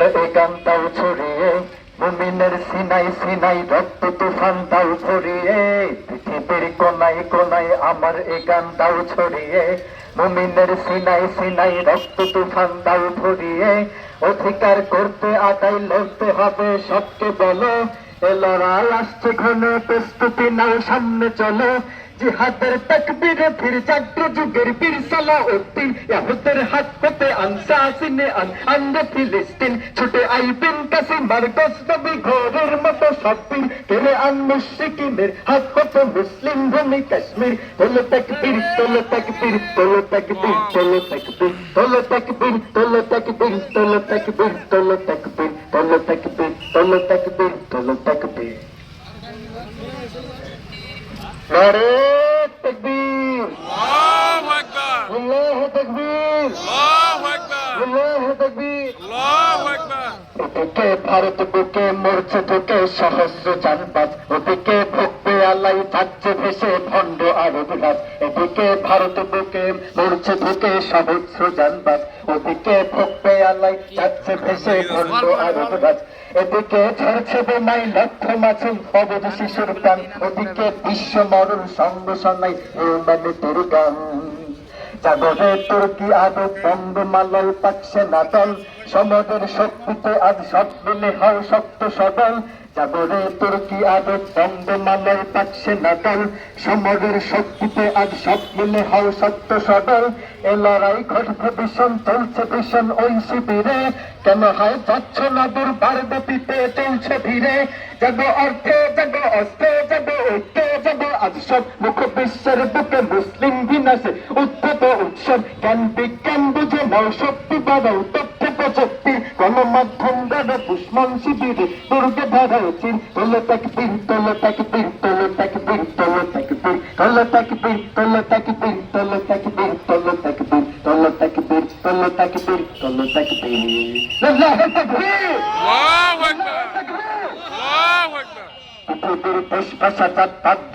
আমার এই গানটাও ছড়িয়ে মুমিনের সিনাই সিনাই রক্ত তুফান দাও ছড়িয়ে পৃথিবীর কোনায় কোনায় আমার এই গানটাও ছড়িয়ে মুমিনের সিনাই সিনাই রক্ত তুফান দাও ছড়িয়ে অধিকার করতে আদায় লড়তে হবে সবকে বলো এ লড়াই আসছে ঘন প্রস্তুতি নাও সামনে চলো জিহাদের তাকবীরে ফির জাগ্র যুগের বীর সালাউদ্দিন ইহুদের হাত হতে আনসাসিনে আনরে ফিলিস্তিন ছুটে আইবেন কাসিমার গজনবী ঘোরের মতো সববীর কেড়ে আন মুশরিকিনের হাত হতে মুসলিম ভূমি কাশ্মীর তোলো তাকবীর তোলো তাকবীর তোলো তাকবীর তোলো তাকবীর তোলো তাকবীর তোলো তাকবীর তোলো তাকবীর তোলো তাকবীর তোলো তাকবীর তোলো তাকবীর তোলো তাকবীর নারে তাকবীর আল্লাহু আকবার আল্লাহু তাকবীর আল্লাহু আকবার আল্লাহু তাকবীর আল্লাহু আকবার ওদিকে ভারত বুকে মরছে ঢুকে সহস্র জানবাজ ওদিকে ভোগবে আলাই যাচ্ছে ভেসে ভণ্ড আরব রাজ এদিকে ভারত বুকে মরছে ঢুকে সহস্র জানবাজ ওদিকে ভোগবে আলাই যাচ্ছে ভেসে ভণ্ড আরব রাজ এদিকে ঝরছে বোমাই লক্ষ মাছুম অবধ শিশুর প্রাণ ওদিকে বিশ্ব মরণ সঙ্গ সনাই মানে তোর গান জাগরে তুর্কি আরব বঙ্গমালয় পাকছে না দল সমাজের শক্তিতে আজ সব মিলে হও শক্ত সদল জাগরে তুর্কি আরব বঙ্গমালয় পাকছে না দল সমাজের শক্তিতে আজ সব মিলে হও শক্ত সদল এ লড়াই ঘটবে ভীষণ চলছে ভীষণ ওই শিবিরে কেন হয় যাচ্ছ না দুর্বার গতিতে চলছে ধীরে জাগো অর্থে জাগো অস্ত্রে জাগো ঐক্য জাগো আজ সব মুখ বিশ্বের বুকে মুসলিম বিনাশে উদ্ধত উৎসব জ্ঞান বিজ্ঞান বুঝে নাও শক্তি বাড়াও তথ্য প্রযুক্তি গণমাধ্যম দ্বারা দুশ্মন শিবিরে দুর্গে ধারাও চিন তোলো তাকবীর তোলো তাকবীর তোলো তাকবীর তোলো তাকবীর তোলো তাকবীর তোলো তাকবীর তোলো তাকবীর তোলো তাকবীর তোলো তাকবীর তোলো তাকবীর তোলো তাকবীর আল্লাহু তাকবীর আল্লাহু আকবার আল্লাহু আকবার পৃথিবীর দেশ ভাষা জাত